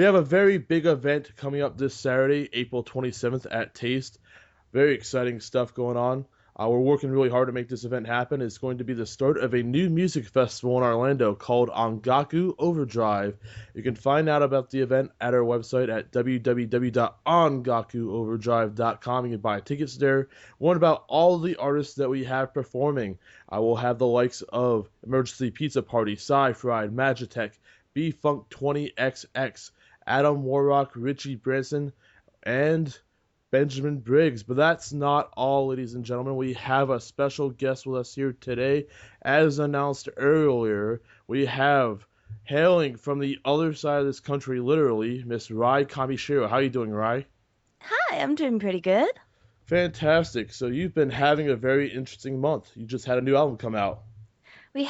We have a very big event coming up this Saturday, April 27th at Taste. Very exciting stuff going on. We're working really hard to make this event happen. It's going to be the start of a new music festival in Orlando called Ongaku Overdrive. You can find out about the event at our website at www.ongakuoverdrive.com. You can buy tickets there. Learn about all the artists that we have performing. I will have the likes of Emergency Pizza Party, Sci-Fried, Magitech, B-Funk 20XX, Adam Warrock, Richie Branson, and Benjamin Briggs. But that's not all, ladies and gentlemen. We have a special guest with us here today. As announced earlier, we have hailing from the other side of this country, literally, Miss Rai Kamishiro. How are you doing, Rai? Hi, I'm doing pretty good. Fantastic. So you've been having a very interesting month. You just had a new album come out. We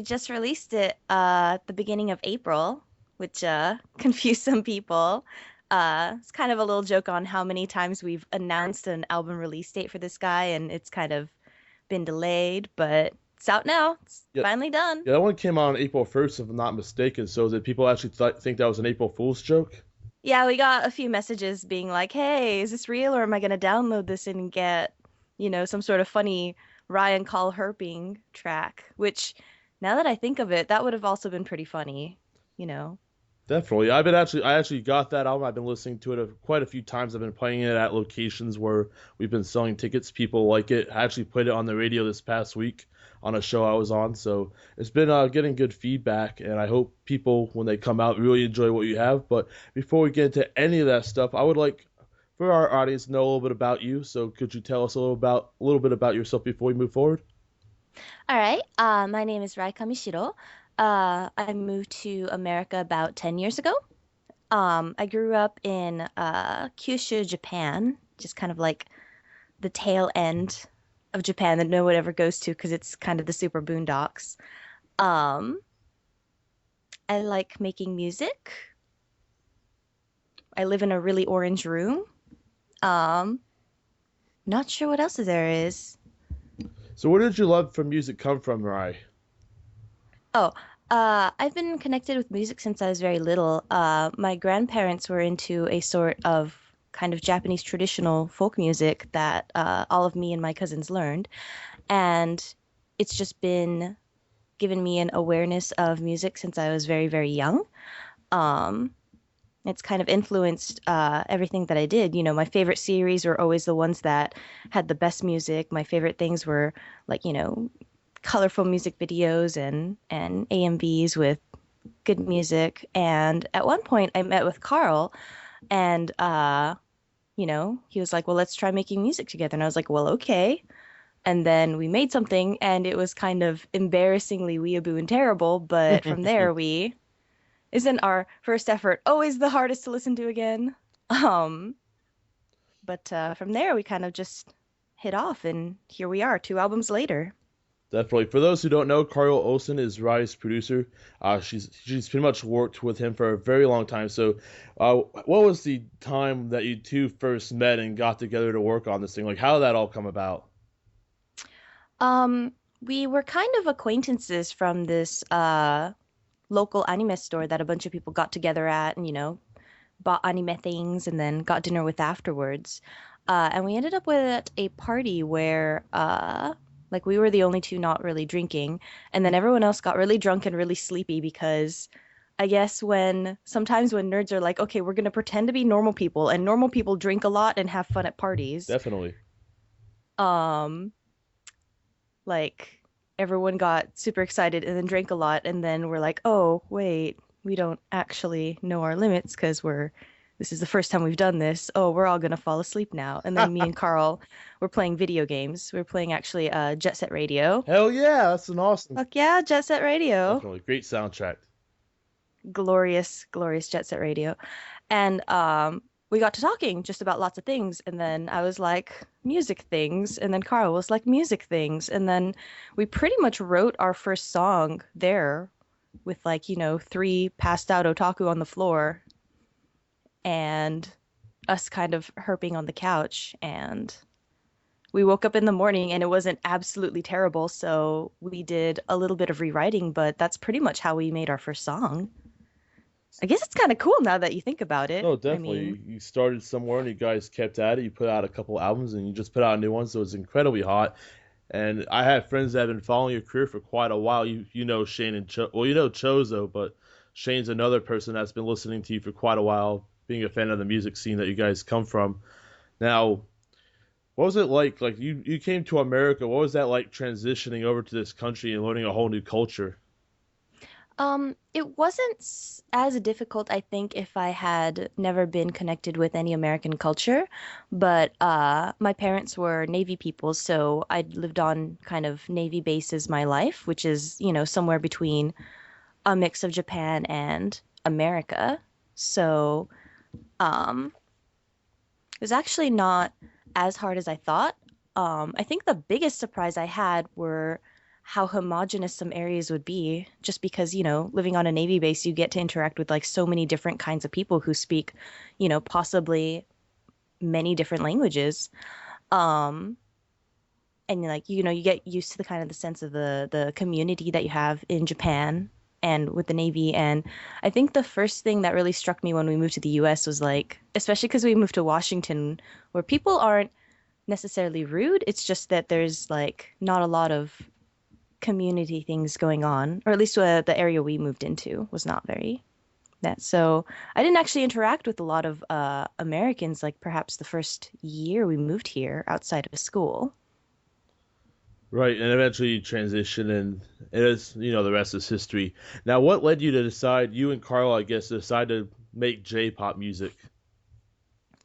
just released it at the beginning of April, which confused some people. It's kind of a little joke on how many times we've announced an album release date for this guy, and it's kind of been delayed, but it's out now. It's Yeah, finally done. yeah, that one came out on April 1st, if I'm not mistaken. So did people actually think that was an April Fool's joke? Yeah, we got a few messages being like, "Hey, is this real, or am I gonna download this and get, some sort of funny Ryan Call herping track?" Which, now that I think of it, that would have also been pretty funny, you know. Definitely. I actually got that album. I've been listening to it quite a few times. I've been playing it at locations where we've been selling tickets. People like it. I actually played it on the radio this past week on a show I was on. So it's been getting good feedback, and I hope people, when they come out, really enjoy what you have. But before we get into any of that stuff, I would like for our audience to know a little bit about you. So could you tell us a little bit about yourself before we move forward? All right. My name is Rai Kamishiro. I moved to America about 10 years ago. I grew up in Kyushu, Japan, just kind of like the tail end of Japan that no one ever goes to because it's kind of the super boondocks. Um, I like making music. I live in a really orange room. Um, Not sure what else there is. So where did your love for music come from, Rai? Oh, I've been connected with music since I was very little. My grandparents were into a sort of kind of Japanese traditional folk music that all of me and my cousins learned. And it's just been given me an awareness of music since I was very, very young. Um, it's kind of influenced everything that I did. My favorite series were always the ones that had the best music. My favorite things were like, colorful music videos and AMVs with good music. And at one point, I met with Carl, and he was like, "Well, let's try making music together." And I was like, "Well, okay." And then we made something, and it was kind of embarrassingly weeaboo and terrible. But from there, we isn't our first effort always the hardest to listen to again. Um, but from there, we kind of just hit off, and here we are, 2 albums later. Definitely. For those who don't know, Carl Olsen is Rai's producer. She's pretty much worked with him for a very long time. So, what was the time that you two first met and got together to work on this thing? Like, how did that all come about? We were kind of acquaintances from this local anime store that a bunch of people got together at and, bought anime things and then got dinner with afterwards. And we ended up with at a party where like we were the only two not really drinking, and then everyone else got really drunk and really sleepy because I guess sometimes when nerds are like, okay, we're gonna pretend to be normal people, and normal people drink a lot and have fun at parties. Definitely. Um, like everyone got super excited and then drank a lot, and then we're like, oh, wait, we don't actually know our limits because this is the first time we've done this. Oh, we're all gonna fall asleep now. And then me and Carl were playing video games. We were playing actually Jet Set Radio. Hell yeah, that's an awesome. Fuck yeah, Jet Set Radio. Definitely great soundtrack. Glorious, glorious Jet Set Radio. And we got to talking just about lots of things. And then I was like, music things. And then Carl was like, music things. And then we pretty much wrote our first song there with like, three passed out otaku on the floor and us kind of herping on the couch. And we woke up in the morning and it wasn't absolutely terrible. So we did a little bit of rewriting, but that's pretty much how we made our first song. I guess it's kind of cool now that you think about it. No, I mean, definitely. You started somewhere and you guys kept at it. You put out a couple albums and you just put out a new one, so it's incredibly hot. And I have friends that have been following your career for quite a while. You know Shane and well, you know Chozo, but Shane's another person that's been listening to you for quite a while, being a fan of the music scene that you guys come from. Now, what was it like? Like you came to America. What was that like transitioning over to this country and learning a whole new culture? it wasn't as difficult, I think, if I had never been connected with any American culture, but my parents were Navy people, so I'd lived on kind of Navy bases my life, which is, somewhere between a mix of Japan and America. So, um, it was actually not as hard as I thought. I think the biggest surprise I had were how homogenous some areas would be, just because, living on a Navy base, you get to interact with like so many different kinds of people who speak, possibly many different languages. Um, and like, you get used to the kind of the sense of the community that you have in Japan and with the Navy. And I think the first thing that really struck me when we moved to the US was like, especially because we moved to Washington, where people aren't necessarily rude. It's just that there's like not a lot of community things going on, or at least the area we moved into was not very that. So I didn't actually interact with a lot of Americans, like perhaps the first year we moved here outside of school. Right, and eventually you transition, and it is, the rest is history. Now, what led you to decide, you and Carl, I guess, decide to make J-pop music?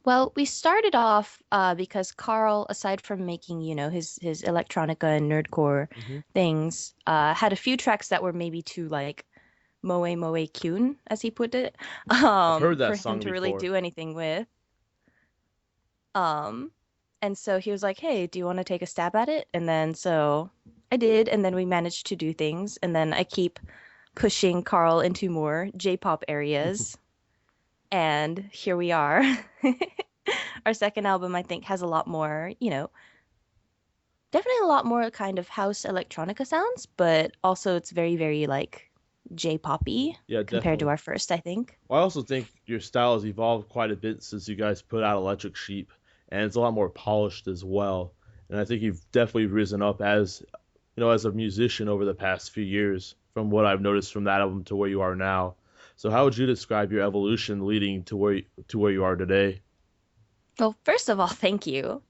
Well, we started off because Carl, aside from making, his electronica and nerdcore Hmm. things, had a few tracks that were maybe too like moe moe kyun, as he put it, I've heard for that him song to really before. do anything with. Um, and so he was like, "Hey, do you want to take a stab at it?" And then so I did, and then we managed to do things, and then I keep pushing Carl into more J-pop areas, and here we are. Our second album, I think, has a lot more, definitely a lot more kind of house electronica sounds, but also it's very, very like J-poppy Yeah, compared to definitely. our first, I think. Well, I also think your style has evolved quite a bit since you guys put out Electric Sheep, and it's a lot more polished as well. And I think you've definitely risen up as, as a musician over the past few years, from what I've noticed from that album to where you are now. So, how would you describe your evolution leading to where you are today? Well, first of all, thank you.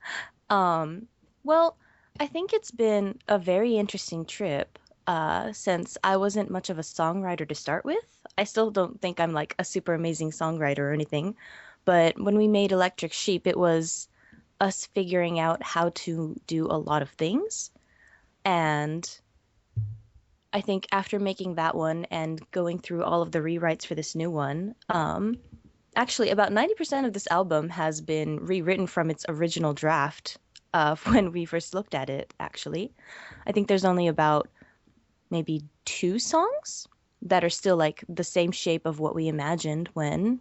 Um, well, I think it's been a very interesting trip, since I wasn't much of a songwriter to start with. I still don't think I'm like a super amazing songwriter or anything, but when we made Electric Sheep, it was us figuring out how to do a lot of things. And I think after making that one and going through all of the rewrites for this new one, actually about 90% of this album has been rewritten from its original draft when we first looked at it, actually. I think there's only about maybe two songs that are still like the same shape of what we imagined when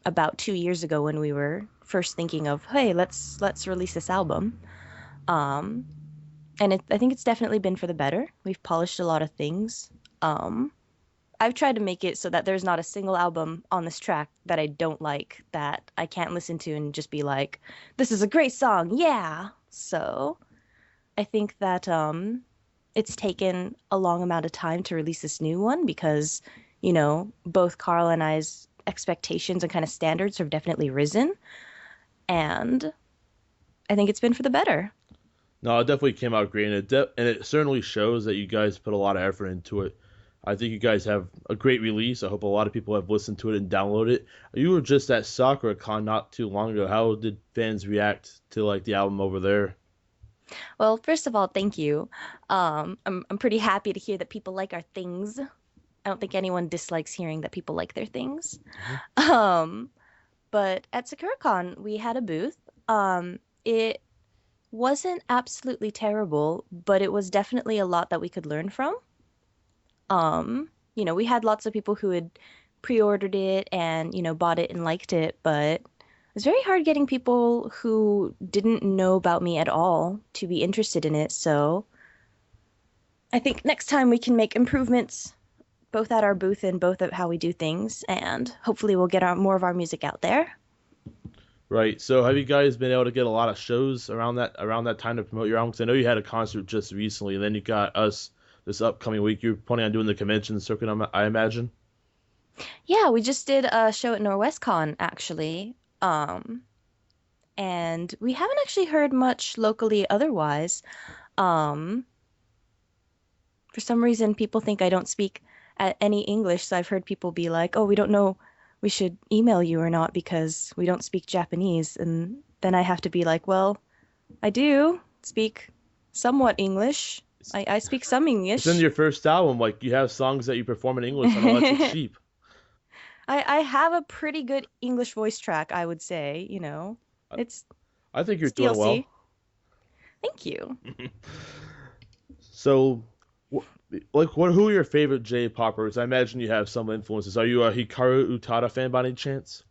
about 2 years ago when we were first thinking of, hey, let's release this album. Um, and I think it's definitely been for the better. We've polished a lot of things. Um, I've tried to make it so that there's not a single album on this track that I don't like, that I can't listen to and just be like, this is a great song, yeah. So I think that it's taken a long amount of time to release this new one because, both Carl and I's expectations and kind of standards have definitely risen. And I think it's been for the better. No, it definitely came out great, and it certainly shows that you guys put a lot of effort into it. I think you guys have a great release. I hope a lot of people have listened to it and downloaded it. You were just at Sakura Con not too long ago. How did fans react to like the album over there? Well, first of all, thank you. I'm pretty happy to hear that people like our things. I don't think anyone dislikes hearing that people like their things. Hmm. Um, but at SakuraCon, we had a booth. It wasn't absolutely terrible, but it was definitely a lot that we could learn from. We had lots of people who had pre-ordered it and, bought it and liked it, but it was very hard getting people who didn't know about me at all to be interested in it. So I think next time we can make improvements both at our booth and both at how we do things, and hopefully we'll get more of our music out there. Right. So have you guys been able to get a lot of shows around that time to promote your album? Because I know you had a concert just recently, and then you got us this upcoming week. You're planning on doing the convention circuit, I imagine. Yeah, we just did a show at NorwestCon actually. And we haven't actually heard much locally otherwise. Um, for some reason, people think I don't speak any English, so I've heard people be like, "Oh, we don't know we should email you or not because we don't speak Japanese." And then I have to be like, "Well, I do speak somewhat English. It's, I speak some it's in English." your first album. Like you have songs that you perform in English on Electric I Sheep. I have a pretty good English voice track, I would say, you know. I, It's I think you're it's doing well. DLC. Thank you. So, like, who are your favorite J-poppers? I imagine you have some influences. Are you a Hikaru Utada fan by any chance?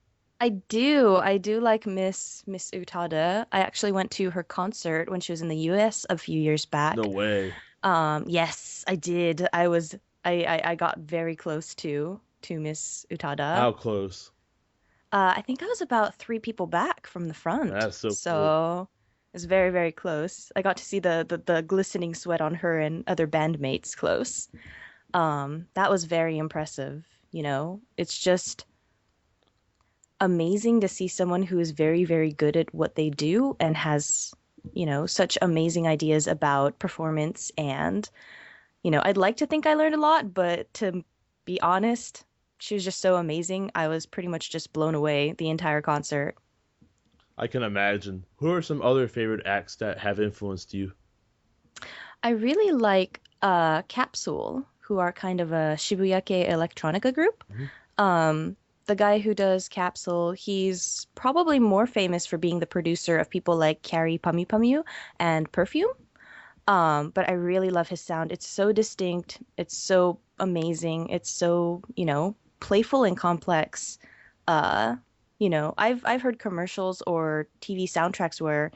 I do. I do like Miss Utada. I actually went to her concert when she was in the US a few years No back. way. Yes, I did. I got very close to Miss Utada. How close? I think I was about three people back from the front. That's so cool. So it was very, very close. I got to see the glistening sweat on her and other bandmates close. That was very impressive, you know. It's just amazing to see someone who is very, very good at what they do and has, you know, such amazing ideas about performance. And, you know, I'd like to think I learned a lot, but to be honest, she was just so amazing. I was pretty much just blown away the entire concert. I can imagine. Who are some other favorite acts that have influenced you? I really like Capsule, who are kind of a Shibuyake electronica group. Mhm. Um, the guy who does Capsule, he's probably more famous for being the producer of people like Carrie Pami Pamu and Perfume. But I really love his sound. It's so distinct. It's so amazing. It's so, you know, playful and complex. Uh, you know, I've heard commercials or TV soundtracks where,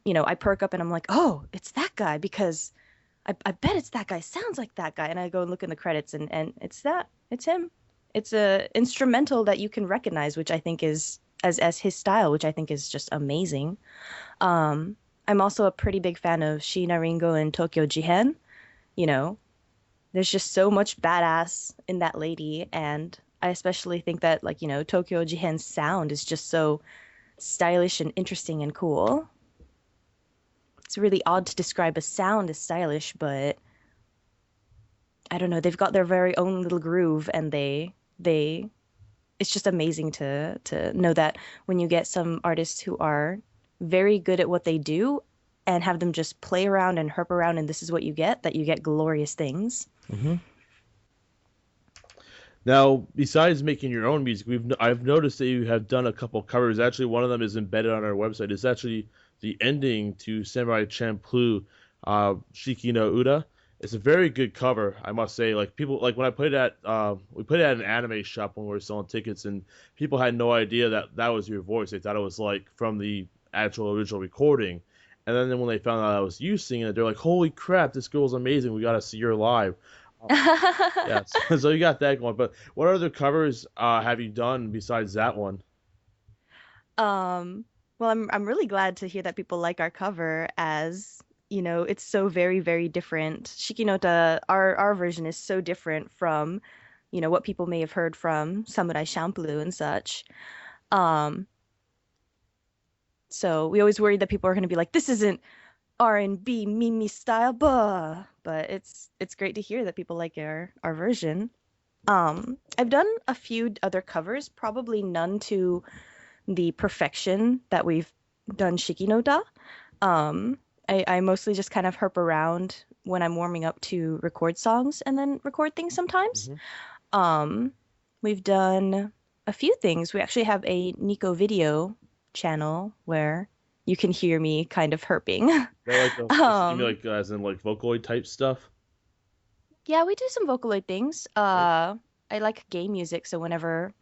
you know, I perk up and I'm like, oh, it's that guy because I bet it's that guy. Sounds like that guy. And I go and look in the credits and it's that. It's him. It's a instrumental that you can recognize, which I think is as his style, which I think is just amazing. Um, I'm also a pretty big fan of Sheena Ringo and Tokyo Jihen. You know, there's just so much badass in that lady, and I especially think that like, you know, Tokyo Jihen's sound is just so stylish and interesting and cool. It's really odd to describe a sound as stylish, but I don't know, they've got their very own little groove and they it's just amazing to know that when you get some artists who are very good at what they do and have them just play around and herp around and this is what you get, that you get glorious things. Hmm. Now, besides making your own music, I've noticed that you have done a couple covers. Actually, one of them is embedded on our website. It's actually the ending to Samurai Champloo, Shiki no Uda. It's a very good cover, I must say. Like people, like when I played at, we played at an anime shop when we were selling tickets, and people had no idea that that was your voice. They thought it was like from the actual original recording. And then when they found out I was you singing it, they're like, "Holy crap, this girl's amazing! We got to see her live." Yeah, so you got that going. But what other covers have you done besides that one? Um, well, I'm really glad to hear that people like our cover as, you know, it's so very, very different. Shikinota, our version is so different from, you know, what people may have heard from Samurai Champloo and such. Um, so we always worried that people are going to be like, this isn't R&B Mimi style, bah. But it's great to hear that people like our version. I've done a few other covers, probably none to the perfection that we've done Shiki no Da. I mostly just kind of herp around when I'm warming up to record songs and then record things sometimes. Hmm. Um, we've done a few things. We actually have a Nico video channel where you can hear me kind of herping. They like the, you mean Um, like as in like Vocaloid type stuff? yeah, we do some Vocaloid things. Right. I like game music, so whenever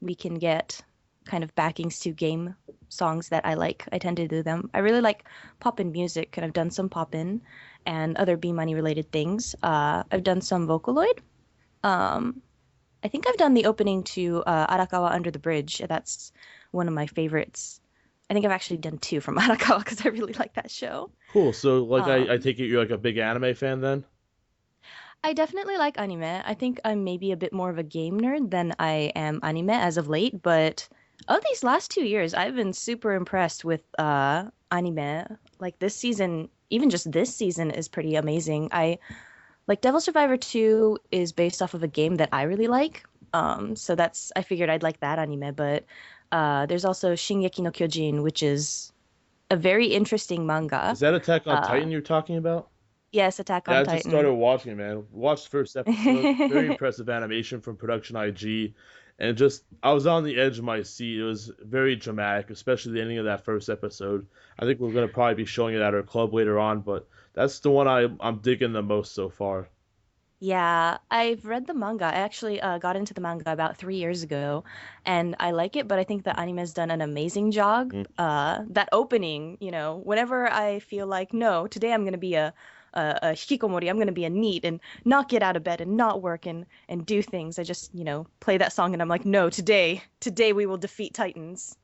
we can get kind of backings to game songs that I like, I tend to do them. I really like pop-in music, and I've done some pop-in and other B Money related things. I've done some Vocaloid. Um, I think I've done the opening to Arakawa Under the Bridge. That's one of my favorites. I think I've actually done two from Arakawa because I really like that show. Cool. So, like, I Um, take it you're like a big anime fan then? I definitely like anime. I think I'm maybe a bit more of a game nerd than I am anime as of late, but of these last 2 years, I've been super impressed with anime. Like this season, even just this season is pretty amazing. I like Devil Survivor 2 is based off of a game that I really like. So that's I figured I'd like that anime, but there's also Shingeki no Kyojin, which is a very interesting manga. Is that Attack on Uh, Titan you're talking about? yes, Attack Yeah, on I just started Titan. watching it, man. Watched the first episode. Very impressive animation from Production IG. And just, I was on the edge of my seat. It was very dramatic, especially the ending of that first episode. I think we're going to probably be showing it at our club later on, but that's the one I'm digging the most so far. Yeah, I've read the manga. I actually got into the manga about 3 years ago, and I like it, but I think the anime's done an amazing job. Mm. That opening, whenever I feel like, no, today I'm gonna be a hikikomori, I'm gonna be a neat and not get out of bed and not work and do things. I just, play that song and I'm like, no, today we will defeat Titans.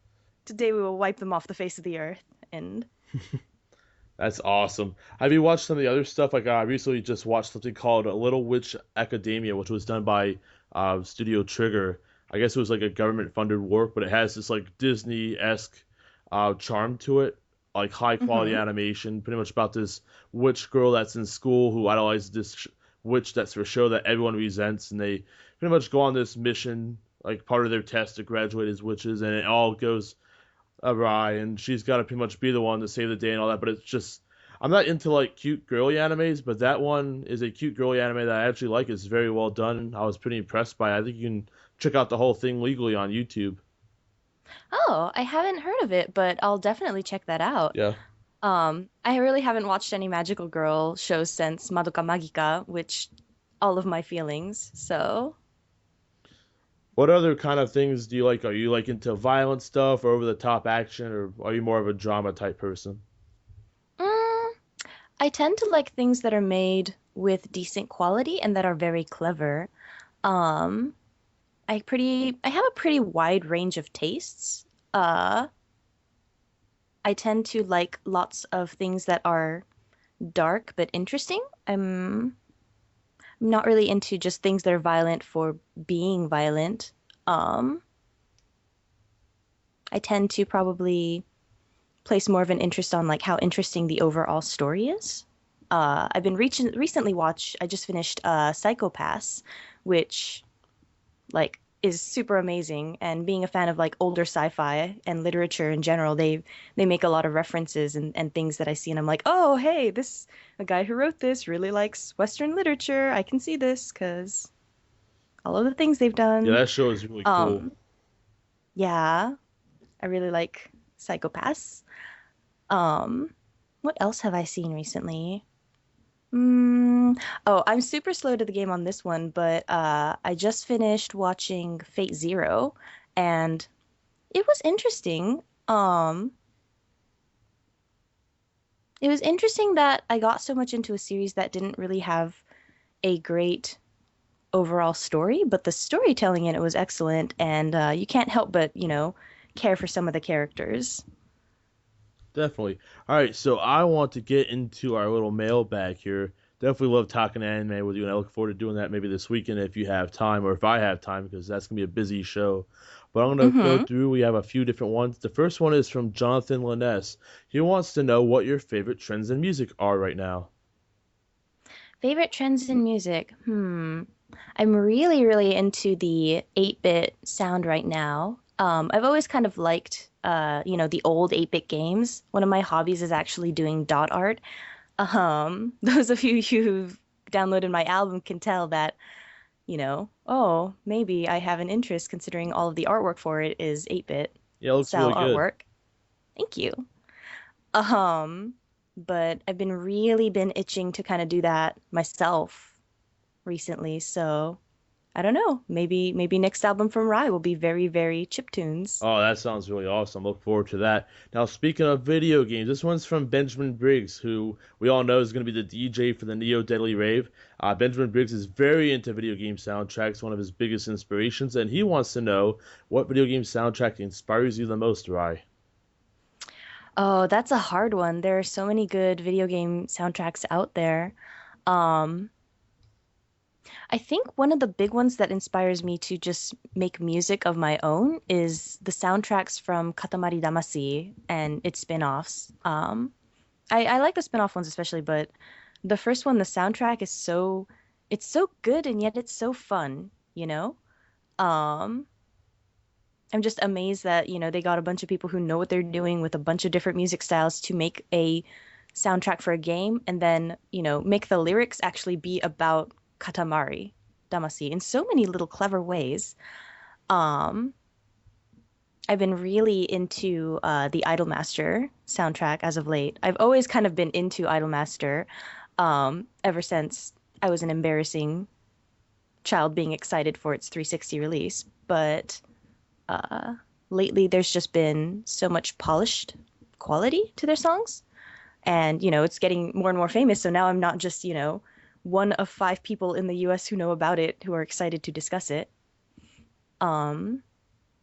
Today we will wipe them off the face of the earth. And That's awesome. Have you watched some of the other stuff? Like, I recently just watched something called Little Witch Academia, which was done by Studio Trigger. I guess it was like a government-funded work, but it has this like Disney-esque charm to it, like high-quality hmm animation, pretty much about this witch girl that's in school who idolizes this witch that's for show that everyone resents, and they pretty much go on this mission, like part of their test to graduate as witches, and it all goes Rai, and she's got to pretty much be the one to save the day and all that. But it's just, I'm not into like cute girly animes, but that one is a cute girly anime that I actually like. It's very well done. I was pretty impressed by it. I think you can check out the whole thing legally on YouTube. Oh, I haven't heard of it, but I'll definitely check that out. Yeah. I really haven't watched any magical girl shows since Madoka Magica, which all of my feelings. So, What other kind of things do you like? Are you like into violent stuff or over the top action, or are you more of a drama type person? mm, I tend to like things that are made with decent quality and that are very clever. Um, I have a pretty wide range of tastes. Uh, I tend to like lots of things that are dark but interesting. I'm not really into just things that are violent for being violent. Um, I tend to probably place more of an interest on like how interesting the overall story is. I've been recently watched. I just finished Psycho-Pass, which like is super amazing. And being a fan of like older sci-fi and literature in general, they make a lot of references and things that I see, and I'm like, oh hey, this the guy who wrote this really likes Western literature. I can see this because all of the things they've Yeah, done. that show is really cool. Um, yeah, I really like Psycho-Pass. Um, what else have I seen recently? Oh, I'm super slow to the game on this one, but I just finished watching Fate Zero, and it was interesting. It was interesting that I got so much into a series that didn't really have a great overall story, but the storytelling in it was excellent, and you can't help but, care for some of the characters. Definitely. All right, so I want to get into our little mailbag here. Definitely love talking anime with you, and I look forward to doing that maybe this weekend if you have time, or if I have time, because that's gonna be a busy show. But I'm gonna go Mm-hmm. through. We have a few different ones. The first one is from Jonathan Liness. He wants to know what your favorite trends in music are right now. Favorite trends in music? I'm really, really into the 8-bit sound right now. I've always kind of liked, the old 8-bit games. One of my hobbies is actually doing dot art. Those of you who've downloaded my album can tell that, oh, maybe I have an interest considering all of the artwork for it is 8-bit Yeah, it looks style really good. artwork. Thank you. Um, but I've been really been itching to kind of do that myself recently. So I don't know. Maybe next album from Rai will be very, very chiptunes. Oh, that sounds really awesome. Look forward to that. Now, speaking of video games, this one's from Benjamin Briggs, who we all know is going to be the DJ for the Neo Deadly Rave. Benjamin Briggs is very into video game soundtracks, one of his biggest inspirations, and he wants to know what video game soundtrack inspires you the most, Rai. Oh, that's a hard one. There are so many good video game soundtracks out there. Um, I think one of the big ones that inspires me to just make music of my own is the soundtracks from Katamari Damacy and its spin-offs. I like the spin-off ones especially, but the first one, the soundtrack is it's so good and yet it's so fun, you know? Um, I'm just amazed that, they got a bunch of people who know what they're doing with a bunch of different music styles to make a soundtrack for a game and then, make the lyrics actually be about Katamari Damacy in so many little clever ways. Um, I've been really into the Idolmaster soundtrack as of late. I've always kind of been into Idolmaster ever since I was an embarrassing child being excited for its 360 release. But uh, lately, there's just been so much polished quality to their songs. And, it's getting more and more famous. So now I'm not just, one of five people in the US who know about it who are excited to discuss it. Um,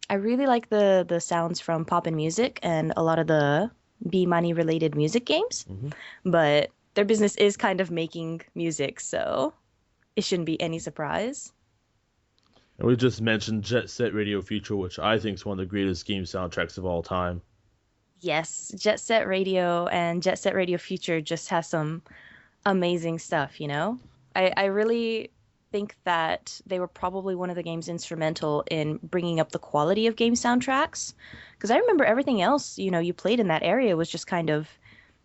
I really like the sounds from pop and music and a lot of the B money related music games, Hmm. but their business is kind of making music, so it shouldn't be any surprise. And we just mentioned Jet Set Radio Future, which I think is one of the greatest game soundtracks of all time. Yes, Jet Set Radio and Jet Set Radio Future just has some amazing stuff. I really think that they were probably one of the games instrumental in bringing up the quality of game soundtracks. Because I remember everything else, you played in that area was just kind of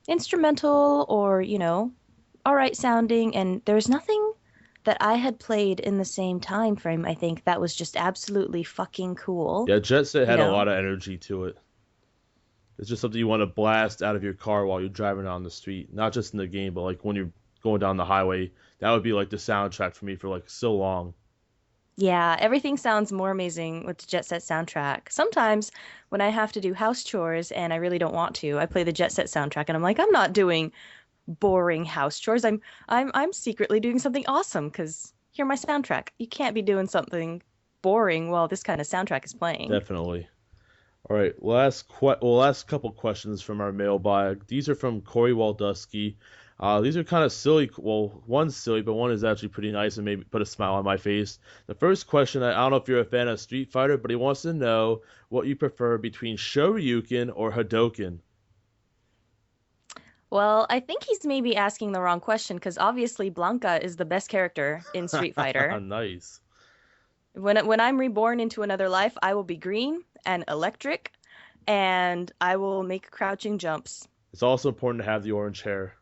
instrumental or, all right sounding. And there was nothing that I had played in the same time frame, I think, that was just absolutely fucking cool. Yeah, Jet Set You had a know, lot of energy to it. It's just something you want to blast out of your car while you're driving down the street, not just in the game, but like when you're going down the highway. That would be like the soundtrack for me for like so long. Yeah, everything sounds more amazing with the Jet Set soundtrack. Sometimes when I have to do house chores and I really don't want to, I play the Jet Set soundtrack and I'm like, I'm not doing boring house chores. I'm secretly doing something awesome because hear my soundtrack. You can't be doing something boring while this kind of soundtrack is playing. Definitely. All right, last couple questions from our mailbag. These are from Corey Waldusky. These are kind of silly. Well, one's silly, but one is actually pretty nice and maybe put a smile on my face. The first question, I don't know if you're a fan of Street Fighter, but he wants to know what you prefer between Shoryuken or Hadoken. Well, I think he's maybe asking the wrong question because obviously Blanca is the best character in Street Fighter. Nice. When I'm reborn into another life, I will be green and electric, and I will make crouching jumps. It's also important to have the orange hair.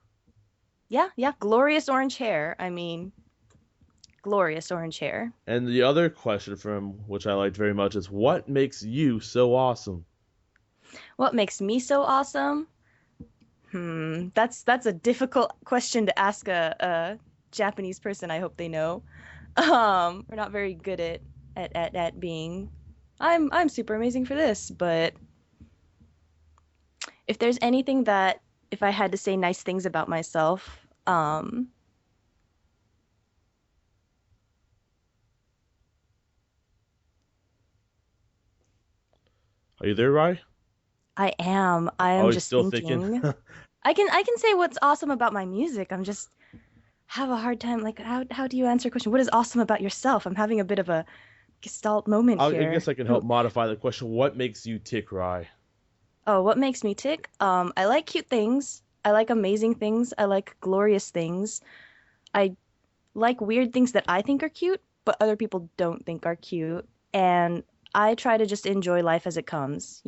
Yeah, yeah, glorious orange hair. I mean, glorious orange hair. And the other question from which I liked very much is what makes you so awesome? What makes me so awesome? That's a difficult question to ask a Japanese person. I hope they know. We're not very good at being. I'm super amazing for this, but if there's anything that if I had to say nice things about myself, Are you there, Rye? I am. I Oh, am you just still thinking? thinking. I can say what's awesome about my music. I'm just have a hard time. Like, how do you answer a question? What is awesome about yourself? I'm having a bit of a gestalt moment I here. guess I can help modify the question. What makes you tick, Rye? Oh, what makes me tick? I like cute things. I like amazing things. I like glorious things. I like weird things that I think are cute, but other people don't think are cute. And I try to just enjoy life as it comes.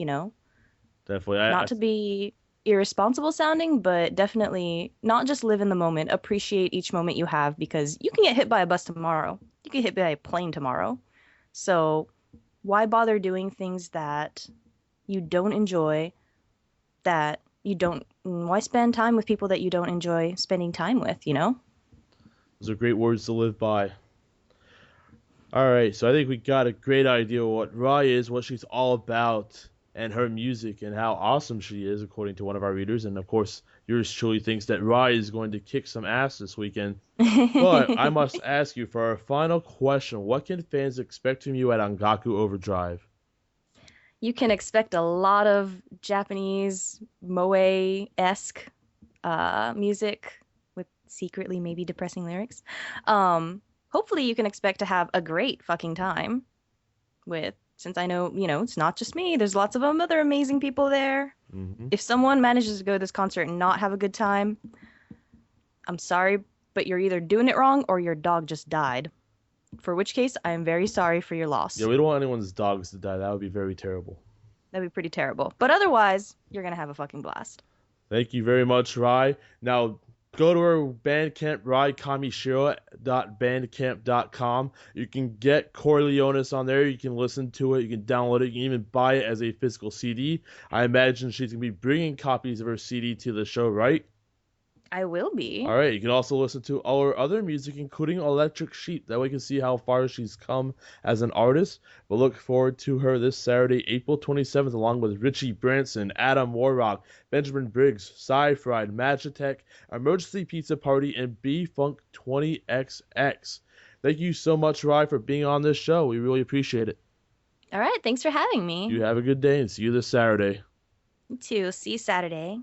Definitely. Not to be irresponsible sounding, but definitely not just live in the moment. Appreciate each moment you have because you can get hit by a bus tomorrow. You can get hit by a plane tomorrow. So why bother doing things that you don't enjoy, that you don't, why spend time with people that you don't enjoy spending time with? Those are great words to live by. All right, so I think we got a great idea of what Rai is, what she's all about, and her music, and how awesome she is, according to one of our readers. And of course, yours truly thinks that Rai is going to kick some ass this weekend. But I must ask you for our final question: what can fans expect from you at Ongaku Overdrive? You can expect a lot of Japanese moe-esque music with secretly maybe depressing lyrics. Hopefully you can expect to have a great fucking time with, since I know, it's not just me, there's lots of other amazing people there. Hmm. If someone manages to go to this concert and not have a good time, I'm sorry, but you're either doing it wrong or your dog just died. For which case, I am very sorry for your Yeah, loss. we don't want anyone's dogs to die. That would be very terrible. That'd be pretty terrible. But otherwise, you're gonna have a fucking blast. Thank you very much, Rai. Now go to our Bandcamp, raikamishiro.bandcamp.com. You can get Corleones on there. You can listen to it. You can download it. You can even buy it as a physical CD. I imagine she's going to be bringing copies of her CD to the show, right? I will be. All right, you can also listen to all her other music, including Electric Sheep. That way you can see how far she's come as an artist. But look forward to her this Saturday, April 27th, along with Richie Branson, Adam Warrock, Benjamin Briggs, Sci-Fried, Magitech, Emergency Pizza Party, and B-Funk 20XX. Thank you so much, Rai, for being on this show. We really appreciate it. All right, thanks for having me. You have a good day and see you this Saturday. You too. See you Saturday.